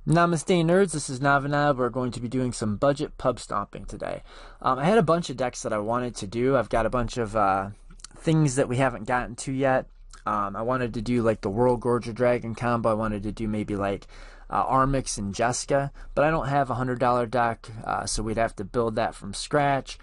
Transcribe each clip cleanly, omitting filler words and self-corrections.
Namaste nerds, this is Navanab. We're going to be doing some budget pub stomping today. I had a bunch of decks that I wanted to do. I've got a bunch of things that we haven't gotten to yet. I wanted to do like the World Gorger Dragon combo. I wanted to do maybe like Armix and Jessica, but I don't have a $100 deck, so we'd have to build that from scratch.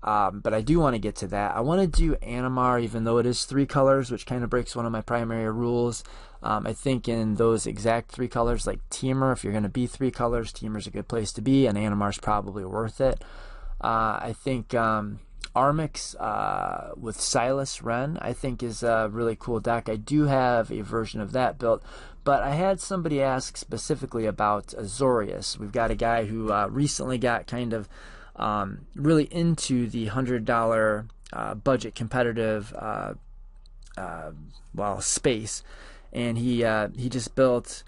But I do want to get to that. I want to do Animar, even though it is 3 colors, which kind of breaks one of my primary rules. I think in those exact 3 colors, like Teamer, if you're going to be 3 colors, Teamer's a good place to be, and Animar's probably worth it. I think Armix with Silas Wren, I think, is a really cool deck. I do have a version of that built, but I had somebody ask specifically about Auzorious. We've got a guy who recently got kind of really into the $100 budget competitive space, and he just built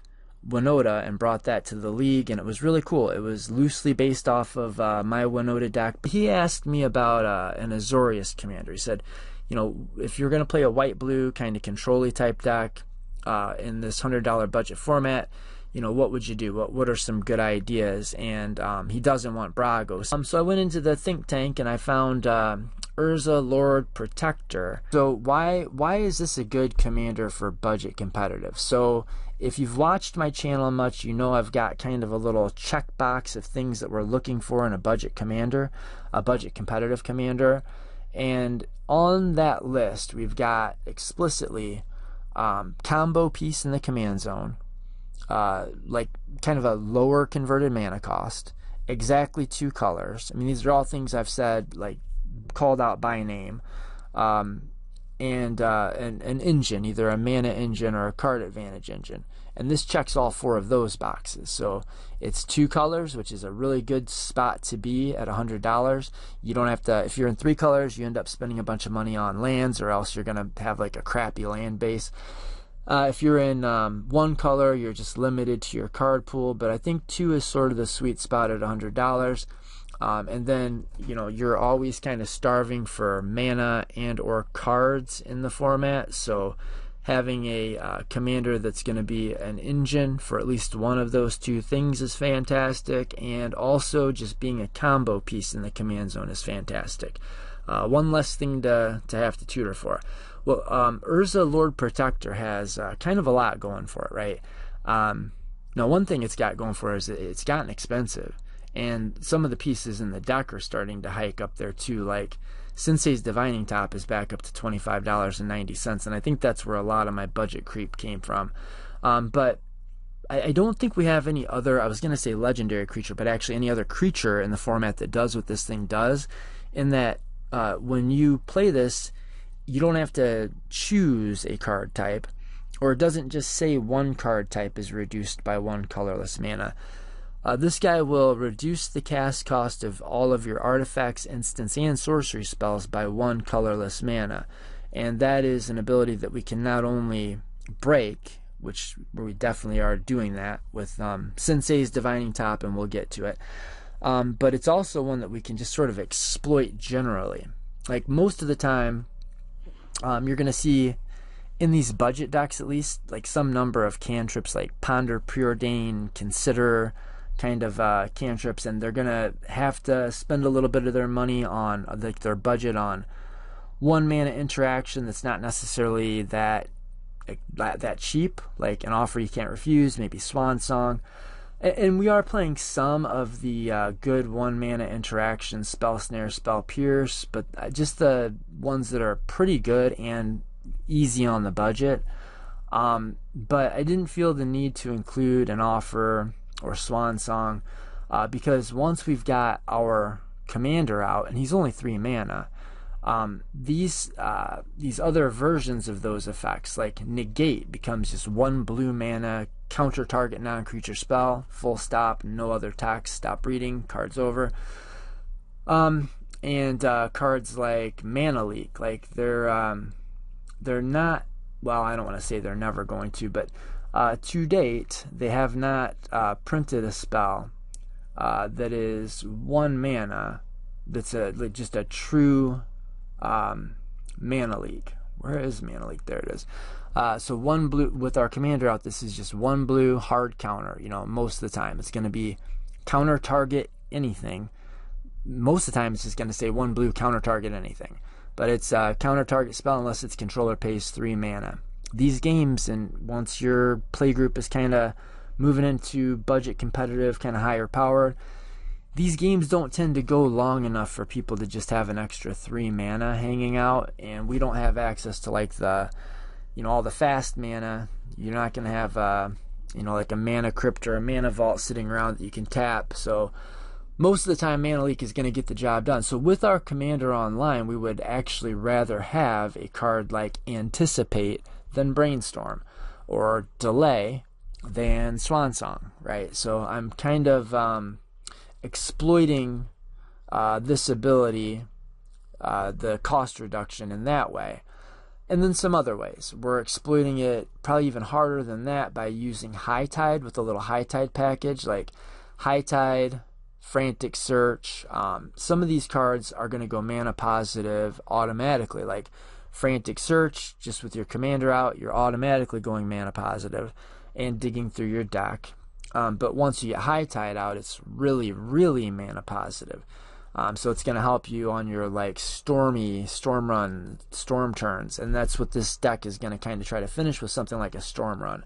Winota and brought that to the league, and it was really cool. It was loosely based off of my Winota deck. But he asked me about an Auzorious commander. He said, you know, if you're going to play a white-blue kind of control-y type deck in this $100 budget format, you know, what would you do? What are some good ideas? And he doesn't want Bragos. So I went into the think tank and I found Urza, Lord Protector. So why is this a good commander for budget competitive? So if you've watched my channel much, you know I've got kind of a little checkbox of things that we're looking for in a budget commander, a budget competitive commander. And on that list, we've got explicitly combo piece in the command zone, like kind of a lower converted mana cost, exactly 2 colors. I mean, these are all things I've said, like called out by name, and an engine, either a mana engine or a card advantage engine. And this checks all 4 of those boxes. So it's 2 colors, which is a really good spot to be at $100. You don't have to, if you're in 3 colors, you end up spending a bunch of money on lands, or else you're going to have like a crappy land base. If you're in 1 color, you're just limited to your card pool, but I think 2 is sort of the sweet spot at $100. And then, you know, you're always kind of starving for mana and or cards in the format, so having a commander that's going to be an engine for at least one of those 2 things is fantastic, and also just being a combo piece in the command zone is fantastic. One less thing to have to tutor for. Well, Urza Lord Protector has kind of a lot going for it, right? Now, one thing it's got going for it is it's gotten expensive, and some of the pieces in the deck are starting to hike up there too. Like Sensei's Divining Top is back up to $25.90, and I think that's where a lot of my budget creep came from. But I don't think we have any other, I was going to say legendary creature, but actually any other creature in the format that does what this thing does, in that when you play this, you don't have to choose a card type, or it doesn't just say one card type is reduced by 1 colorless mana. This guy will reduce the cast cost of all of your artifacts, instants, and sorcery spells by 1 colorless mana. And that is an ability that we can not only break, which we definitely are doing that with Sensei's Divining Top, and we'll get to it, but it's also one that we can just sort of exploit generally. Like most of the time, you're going to see in these budget decks, at least, like some number of cantrips like Ponder, Preordain, Consider kind of cantrips, and they're going to have to spend a little bit of their money on, like their budget on 1 mana interaction that's not necessarily that cheap, like an Offer You Can't Refuse, maybe Swan Song. And we are playing some of the good 1 mana interactions, Spell Snare, Spell Pierce, but just the ones that are pretty good and easy on the budget. But I didn't feel the need to include an Offer or Swan Song, because once we've got our commander out, and he's only 3 mana, these other versions of those effects, like Negate, becomes just 1 blue mana, counter target non-creature spell, full stop, no other text, stop reading, card's over. And cards like Mana Leak, like they're not, well, I don't want to say they're never going to, but to date they have not printed a spell that is 1 mana that's just a true Mana Leak. Where is Mana Leak? There it is. So 1 blue with our commander out, this is just 1 blue hard counter. Most of the time it's going to be counter target anything. Most of the time it's just going to say 1 blue counter target anything. But it's counter target spell unless its controller pays 3 mana. These games, and once your playgroup is kind of moving into budget competitive, kind of higher powered, these games don't tend to go long enough for people to just have an extra 3 mana hanging out, and we don't have access to like the, all the fast mana. You're not going to have, like a mana crypt or a mana vault sitting around that you can tap. So most of the time, Mana Leak is going to get the job done. So with our commander online, we would actually rather have a card like Anticipate than Brainstorm, or Delay than Swansong, right? So I'm kind of exploiting this ability, the cost reduction in that way. And then some other ways. We're exploiting it probably even harder than that by using High Tide with a little High Tide package, like High Tide, Frantic Search. Some of these cards are going to go mana positive automatically, like Frantic Search, just with your commander out, you're automatically going mana positive and digging through your deck. But once you get High Tide out, it's really, really mana positive. So it's going to help you on your like stormy, storm run, storm turns. And that's what this deck is going to kind of try to finish with, something like a storm run.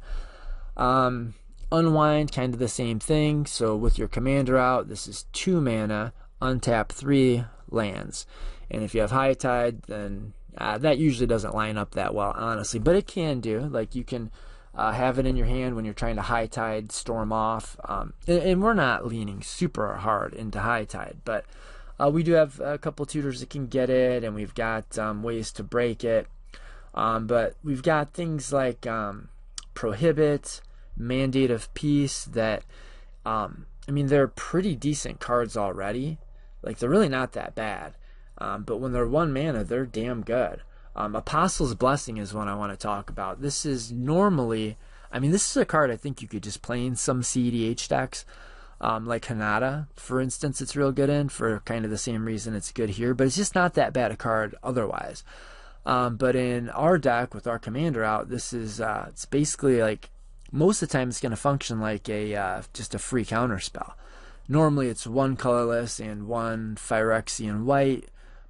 Unwind, kind of the same thing. So with your commander out, this is 2 mana, untap 3 lands. And if you have High Tide, then that usually doesn't line up that well, honestly. But it can do. Like you can have it in your hand when you're trying to High Tide storm off. And we're not leaning super hard into High Tide, but we do have a couple tutors that can get it, and we've got ways to break it. But we've got things like Prohibit, Mandate of Peace that, they're pretty decent cards already. Like, they're really not that bad. But when they're 1 mana, they're damn good. Apostle's Blessing is one I want to talk about. This is normally, this is a card I think you could just play in some CEDH decks. Like Hanada, for instance, it's real good in for kind of the same reason it's good here, but it's just not that bad a card otherwise. But in our deck with our commander out, this is it's basically like, most of the time it's going to function like a just a free counter spell. Normally it's 1 colorless and 1 Phyrexian white,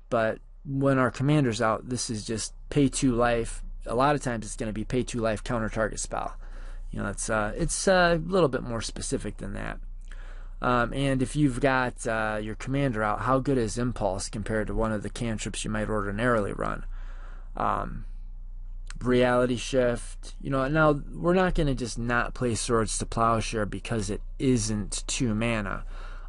but when our commander's out, this is just pay 2 life. A lot of times it's going to be pay 2 life counter target spell. It's a little bit more specific than that. And if you've got your commander out, how good is Impulse compared to one of the cantrips you might ordinarily run? Reality Shift. Now we're not going to just not play Swords to Plowshare because it isn't 2 mana.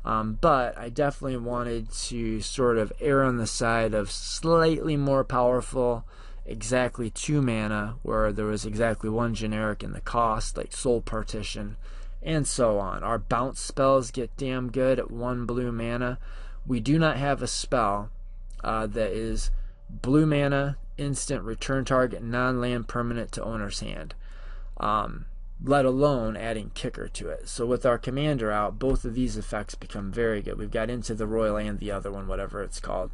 But I definitely wanted to sort of err on the side of slightly more powerful, exactly 2 mana, where there was exactly 1 generic in the cost, like Soul Partition, and so on. Our bounce spells get damn good at 1 blue mana. We do not have a spell that is blue mana, instant, return target non-land permanent to owner's hand, let alone adding kicker to it. So with our commander out, both of these effects become very good. We've got Into the Royal and the other one, whatever it's called.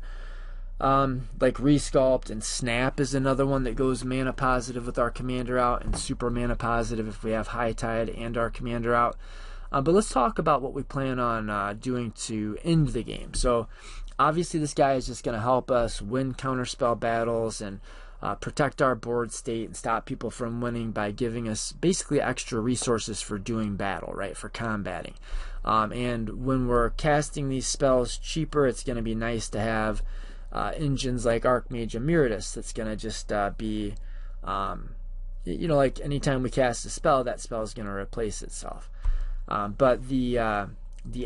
Like Resculpt and Snap is another one that goes mana positive with our commander out, and super mana positive if we have High Tide and our commander out. But let's talk about what we plan on doing to end the game. So obviously this guy is just going to help us win counterspell battles and protect our board state and stop people from winning by giving us basically extra resources for doing battle, right, for combating. And when we're casting these spells cheaper, it's going to be nice to have engines like Archmage Emeritus that's going to just be, like anytime we cast a spell, that spell is going to replace itself. But the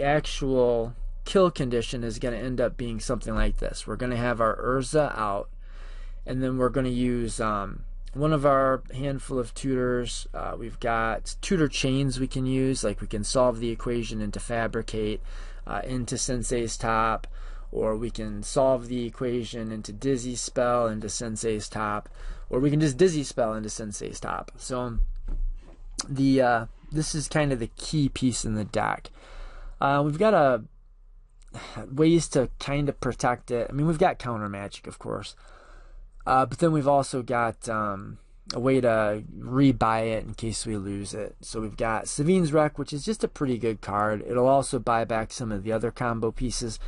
actual kill condition is going to end up being something like this. We're going to have our Urza out, and then we're going to use one of our handful of tutors. We've got tutor chains we can use, like we can solve the equation into Fabricate, into Sensei's Top, or we can solve the equation into Dizzy Spell into Sensei's Top, or we can just Dizzy Spell into Sensei's Top. So this is kind of the key piece in the deck. We've got ways to kind of protect it. We've got counter magic, of course, but then we've also got a way to rebuy it in case we lose it. So we've got Savine's Wreck, which is just a pretty good card. It'll also buy back some of the other combo pieces.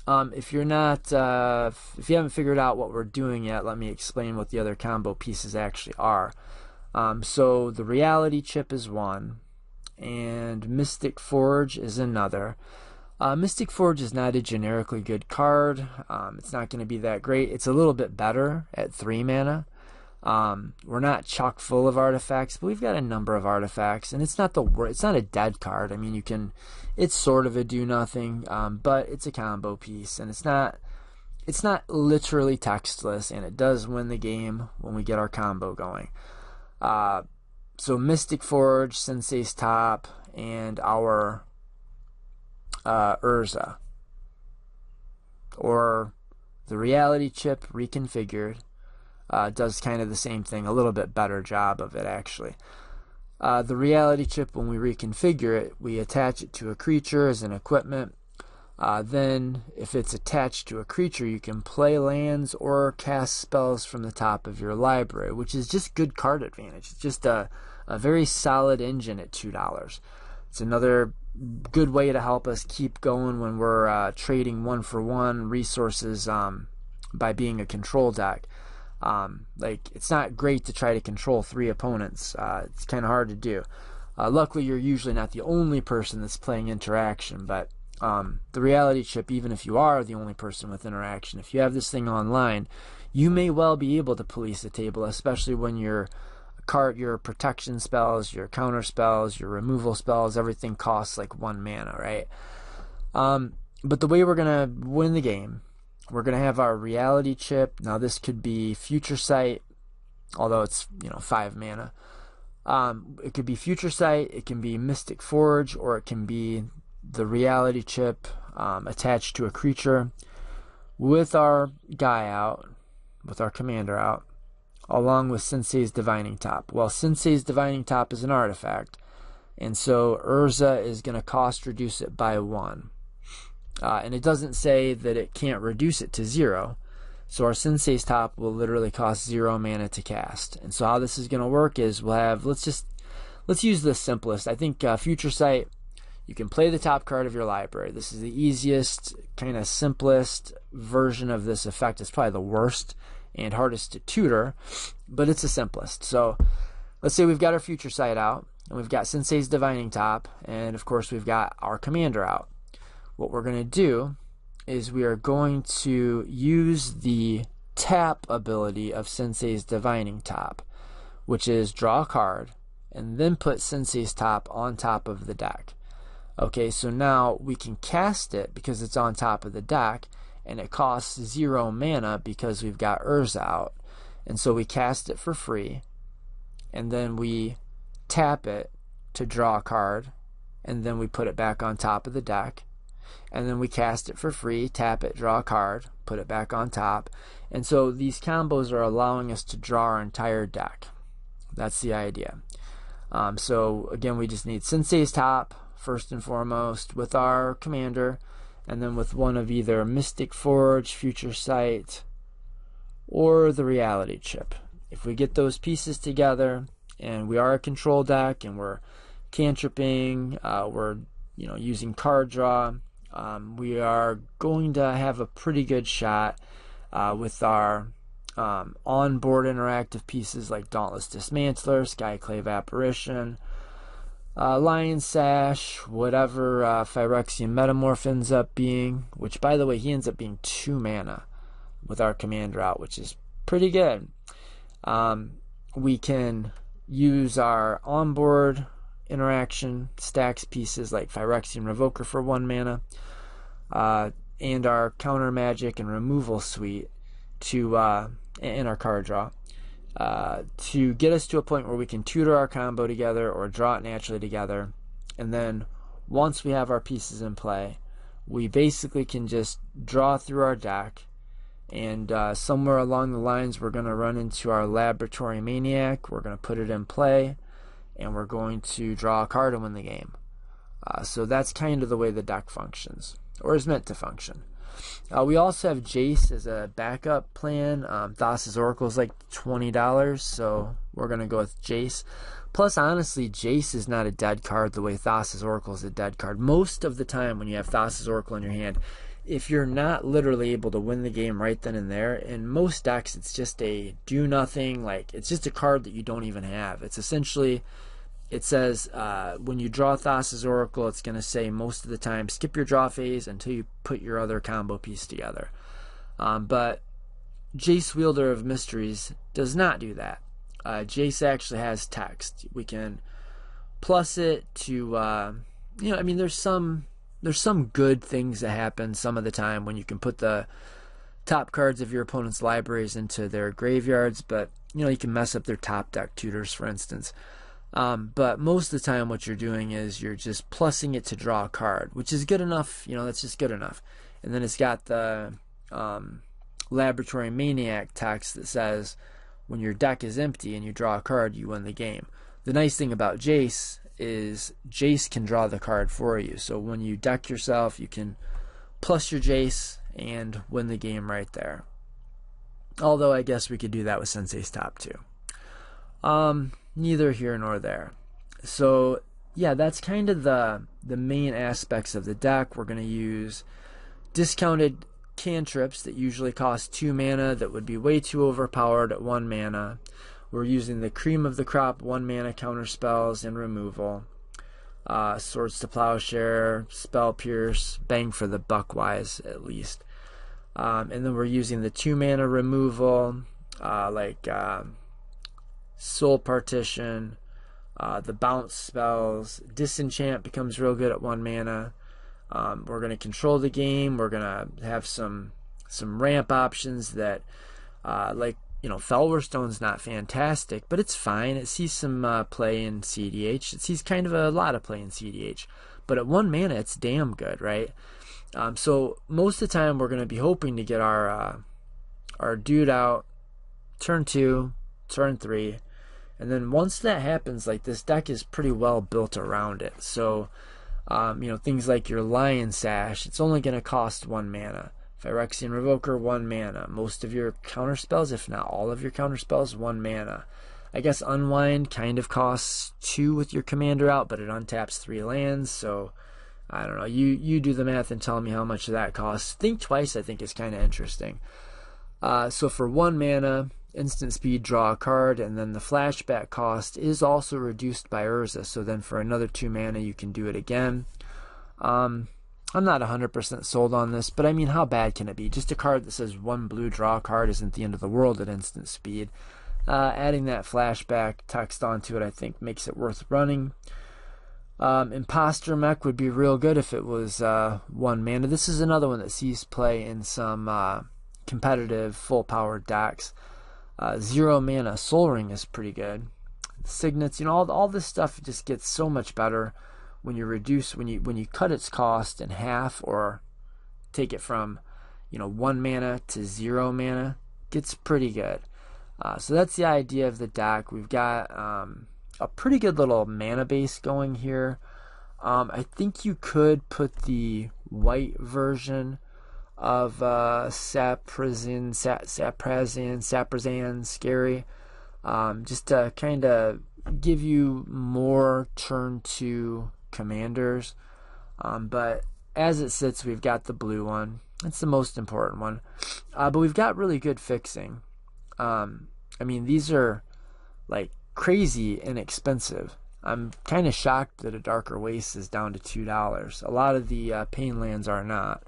If you haven't figured out what we're doing yet, let me explain what the other combo pieces actually are. So the Reality Chip is one, and Mystic Forge is another. Mystic Forge is not a generically good card. It's not going to be that great. It's a little bit better at 3 mana. We're not chock full of artifacts, but we've got a number of artifacts, and it's not a dead card. I mean, it's sort of a do nothing, but it's a combo piece, and it's not literally textless, and it does win the game when we get our combo going. So Mystic Forge, Sensei's Top, and our Urza, or the Reality Chip reconfigured, does kind of the same thing, a little bit better job of it actually. The Reality Chip, when we reconfigure it, we attach it to a creature as an equipment. Then if it's attached to a creature, you can play lands or cast spells from the top of your library, which is just good card advantage. It's just a very solid engine at $2. It's another good way to help us keep going when we're trading 1-for-1 resources by being a control deck. It's not great to try to control 3 opponents. It's kind of hard to do. Luckily, you're usually not the only person that's playing interaction, but the Reality Chip, even if you are the only person with interaction, if you have this thing online, you may well be able to police the table, especially when your protection spells, your counter spells, your removal spells, everything costs like 1 mana, right? But the way we're going to win the game, we're going to have our Reality Chip. Now this could be Future Sight, although it's 5 mana. It could be Future Sight, it can be Mystic Forge, or it can be the Reality Chip attached to a creature with our guy out, with our commander out, along with Sensei's Divining Top. Well, Sensei's Divining Top is an artifact, and so Urza is going to cost reduce it by 1. And it doesn't say that it can't reduce it to 0. So our Sensei's Top will literally cost 0 mana to cast. And so how this is going to work is we'll have, let's use the simplest. I think Future Sight, you can play the top card of your library. This is the easiest, kind of simplest version of this effect. It's probably the worst and hardest to tutor, but it's the simplest. So let's say we've got our Future Sight out, and we've got Sensei's Divining Top, and of course we've got our commander out. What we're going to do is we are going to use the tap ability of Sensei's Divining Top, which is draw a card and then put Sensei's Top on top of the deck. Okay, so now we can cast it because it's on top of the deck, and it costs 0 mana because we've got Urza out. And so we cast it for free, and then we tap it to draw a card, and then we put it back on top of the deck. And then we cast it for free, tap it, draw a card, put it back on top. And so these combos are allowing us to draw our entire deck. That's the idea. So again, we just need Sensei's Top first and foremost with our commander, and then with one of either Mystic Forge, Future Sight, or the Reality Chip. If we get those pieces together, and we are a control deck, and we're cantripping, we're using card draw, we are going to have a pretty good shot with our on-board interactive pieces like Dauntless Dismantler, Skyclave Apparition, Lion Sash, whatever Phyrexian Metamorph ends up being, which by the way he ends up being 2 mana with our commander out, which is pretty good. We can use our onboard interaction stacks pieces like Phyrexian Revoker for 1 mana, and our counter magic and removal suite to and our card draw to get us to a point where we can tutor our combo together or draw it naturally together. And then once we have our pieces in play, we basically can just draw through our deck, and somewhere along the lines we're going to run into our Laboratory Maniac, we're going to put it in play, and we're going to draw a card and win the game. So that's kind of the way the deck functions, or is meant to function. We also have Jace as a backup plan. Thassa's Oracle is like $20, so we're going to go with Jace. Plus, honestly, Jace is not a dead card the way Thassa's Oracle is a dead card. Most of the time when you have Thassa's Oracle in your hand, if you're not literally able to win the game right then and there, in most decks it's just a do-nothing, like, it's just a card that you don't even have. It's essentially, it says when you draw Thassa's Oracle, it's going to say most of the time, skip your draw phase until you put your other combo piece together. But Jace, Wielder of Mysteries, does not do that. Jace actually has text. We can plus it to, I mean, there's some good things that happen some of the time when you can put the top cards of your opponent's libraries into their graveyards, but, you can mess up their top deck tutors, for instance. But most of the time what you're doing is you're just plussing it to draw a card, which is good enough. That's just good enough. And then it's got the Laboratory Maniac text that says, when your deck is empty and you draw a card, you win the game. The nice thing about Jace is Jace can draw the card for you. So when you deck yourself, you can plus your Jace and win the game right there. Although I guess we could do that with Sensei's top too. Neither here nor there. So yeah, that's kind of the main aspects of the deck. We're going to use discounted cantrips that usually cost 2 mana that would be way too overpowered at 1 mana. We're using the cream of the crop 1 mana counter spells and removal. Swords to Plowshare, Spell Pierce, bang for the buck wise at least. And then we're using the 2 mana removal, like Soul Partition, the bounce spells. Disenchant becomes real good at 1 mana. We're going to control the game. We're going to have some ramp options that, like, Felwerstone's not fantastic, but it's fine. It sees some play in CDH. It sees kind of a lot of play in CDH. But at 1 mana, it's damn good, right? So most of the time, we're going to be hoping to get our dude out turn 2, turn 3. And then once that happens, like, this deck is pretty well built around it. So things like your Lion Sash, it's only going to cost 1 mana. Phyrexian Revoker, 1 mana. Most of your counter spells, if not all of your counter spells, 1 mana. I guess Unwind kind of costs 2 with your commander out, but it untaps 3 lands, so I don't know. You do the math and tell me how much that costs. Think Twice, I think, is kind of interesting. So for 1 mana, instant speed, draw a card, and then the flashback cost is also reduced by Urza, so then for another 2 mana you can do it again. I'm not 100% sold on this, but I mean, how bad can it be? Just a card that says 1 blue, draw a card isn't the end of the world at instant speed. Adding that flashback text onto it, I think, makes it worth running. Imposter Mech would be real good if it was 1 mana. This is another one that sees play in some competitive full-powered decks. 0 mana Soul Ring is pretty good. Signets, all this stuff just gets so much better when you cut its cost in half, or take it from 1 mana to 0 mana. Gets pretty good. So that's the idea of the deck. We've got a pretty good little mana base going here. I think you could put the white version of Saprazan Scary, just to kind of give you more turn 2 commanders. But as it sits, we've got the blue one. It's the most important one. But we've got really good fixing. I mean, these are like crazy inexpensive. I'm kind of shocked that a Darker Waste is down to $2. A lot of the Pain lands are not.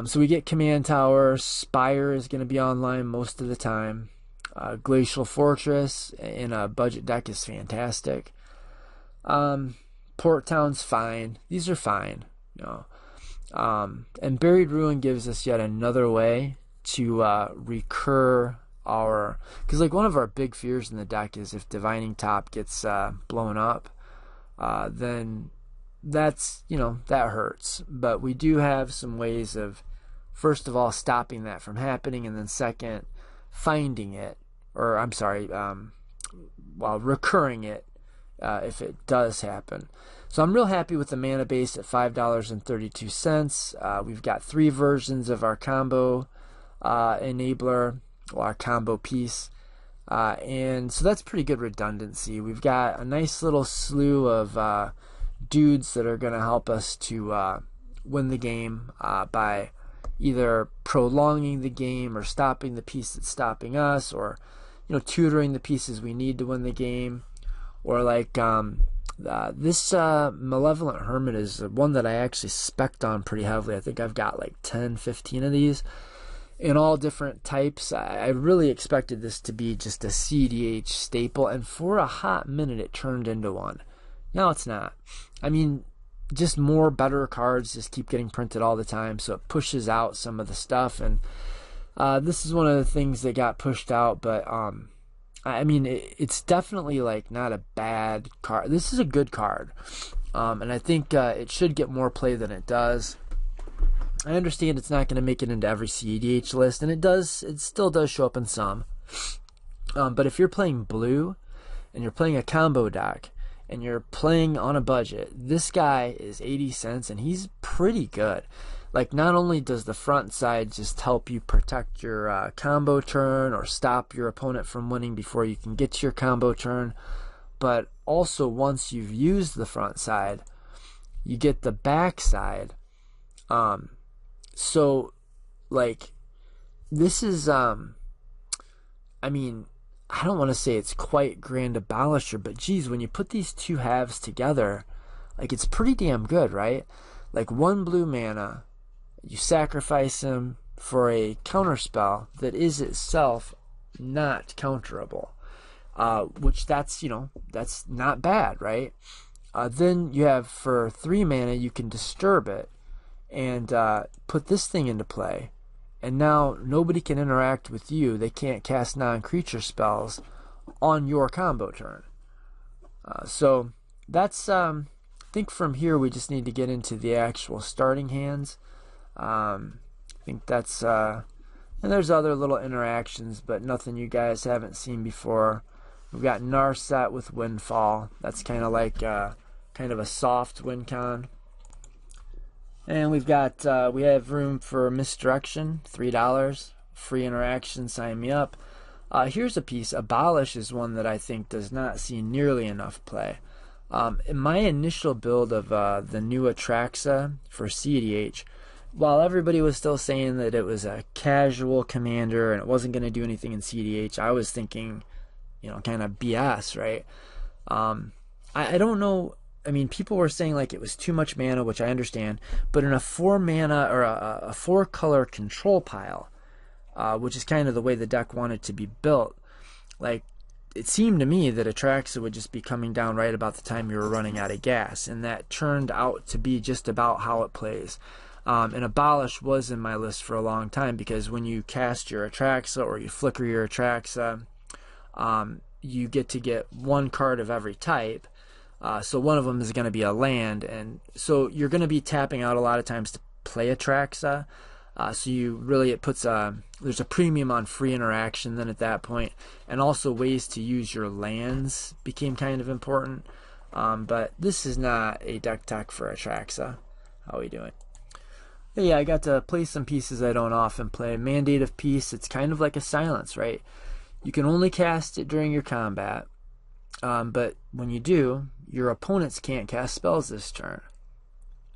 So we get Command Tower. Spire is going to be online most of the time. Glacial Fortress in a budget deck is fantastic. Port Town's fine. These are fine. And Buried Ruin gives us yet another way to recur our... Because like one of our big fears in the deck is if Divining Top gets blown up, then that's, that hurts. But we do have some ways of, first of all, stopping that from happening, and then second, finding it, or I'm sorry, recurring it if it does happen. So I'm real happy with the mana base at $5.32. We've got 3 versions of our combo enabler, or our combo piece. And so that's pretty good redundancy. We've got a nice little slew of dudes that are going to help us to win the game by either prolonging the game or stopping the piece that's stopping us, or tutoring the pieces we need to win the game. Or like this Malevolent Hermit is one that I actually spec'd on pretty heavily. I think I've got like 10, 15 of these in all different types. I really expected this to be just a CDH staple, and for a hot minute it turned into one. Now it's not. I mean, just more better cards just keep getting printed all the time, so it pushes out some of the stuff, and this is one of the things that got pushed out. But I mean, it's definitely like not a bad card. This is a good card, and I think it should get more play than it does. I understand it's not going to make it into every CEDH list, and it still does show up in some. But if you're playing blue, and you're playing a combo deck, and you're playing on a budget, this guy is 80 cents, and he's pretty good. Like, not only does the front side just help you protect your combo turn, or stop your opponent from winning before you can get to your combo turn, but also once you've used the front side, you get the back side. So, like, this is, I mean, I don't want to say it's quite Grand Abolisher, but geez, when you put these two halves together, like, it's pretty damn good, right? Like, 1 blue mana, you sacrifice him for a counterspell that is itself not counterable, which that's not bad, right? Then you have, for 3 mana, you can disturb it and put this thing into play, and now nobody can interact with you. They can't cast non-creature spells on your combo turn. So that's I think from here we just need to get into the actual starting hands. I think that's and there's other little interactions, but nothing you guys haven't seen before. We've got Narset with Windfall. That's kind of like kind of a soft win con. And we've got we have room for Misdirection, $3, free interaction, sign me up. Here's a piece. Abolish is one that I think does not see nearly enough play. In my initial build of the new Atraxa for CDH, while everybody was still saying that it was a casual commander and it wasn't going to do anything in CDH, I was thinking, kind of BS, right? I don't know. I mean, people were saying like it was too much mana, which I understand, but in a 4 mana or a 4 color control pile, which is kind of the way the deck wanted to be built, like, it seemed to me that Atraxa would just be coming down right about the time you were running out of gas, and that turned out to be just about how it plays. And Abolish was in my list for a long time, because when you cast your Atraxa or you flicker your Atraxa, you get 1 card of every type. So one of them is going to be a land, and so you're going to be tapping out a lot of times to play Atraxa. So it puts there's a premium on free interaction then at that point, and also ways to use your lands became kind of important. But this is not a deck tech for Atraxa. How are we doing? Yeah, I got to play some pieces I don't often play. Mandate of Peace, it's kind of like a silence, right? You can only cast it during your combat, but when you do, your opponents can't cast spells this turn.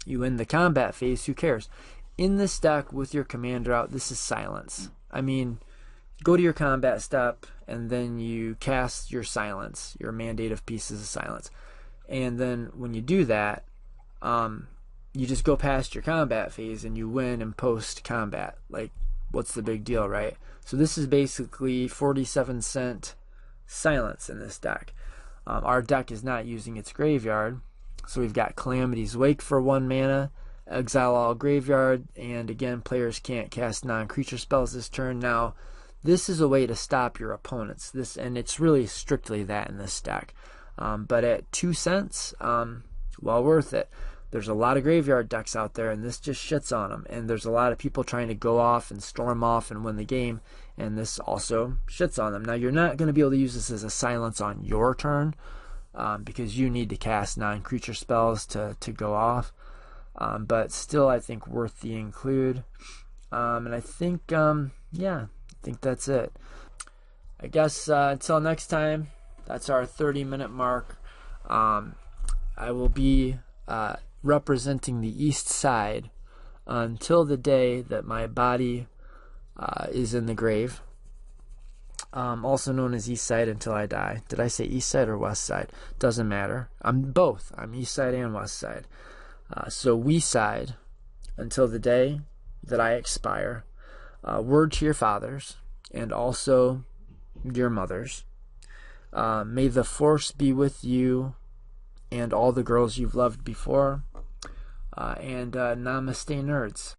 You end the combat phase, who cares? In this deck, with your commander out, this is silence. I mean, go to your combat step, and then you cast your silence. Your Mandate of Peace is a silence. And then when you do that, you just go past your combat phase, and you win in post-combat. Like, what's the big deal, right? So this is basically 47-cent silence in this deck. Our deck is not using its graveyard, so we've got Calamity's Wake for 1 mana, exile all graveyard, and again, players can't cast non-creature spells this turn. Now, this is a way to stop your opponents. And it's really strictly that in this deck. But at 2 cents, well worth it. There's a lot of graveyard decks out there, and this just shits on them. And there's a lot of people trying to go off and storm off and win the game, and this also shits on them. Now, you're not going to be able to use this as a silence on your turn, because you need to cast non-creature spells to go off. But still, I think worth the include. And I think, yeah, I think that's it. I guess until next time, that's our 30-minute mark. I will be representing the East Side until the day that my body is in the grave. Also known as East Side until I die. Did I say East Side or West Side? Doesn't matter. I'm both. I'm East Side and West Side. So we side until the day that I expire. Word to your fathers and also your mothers. May the force be with you and all the girls you've loved before. And namaste, nerds.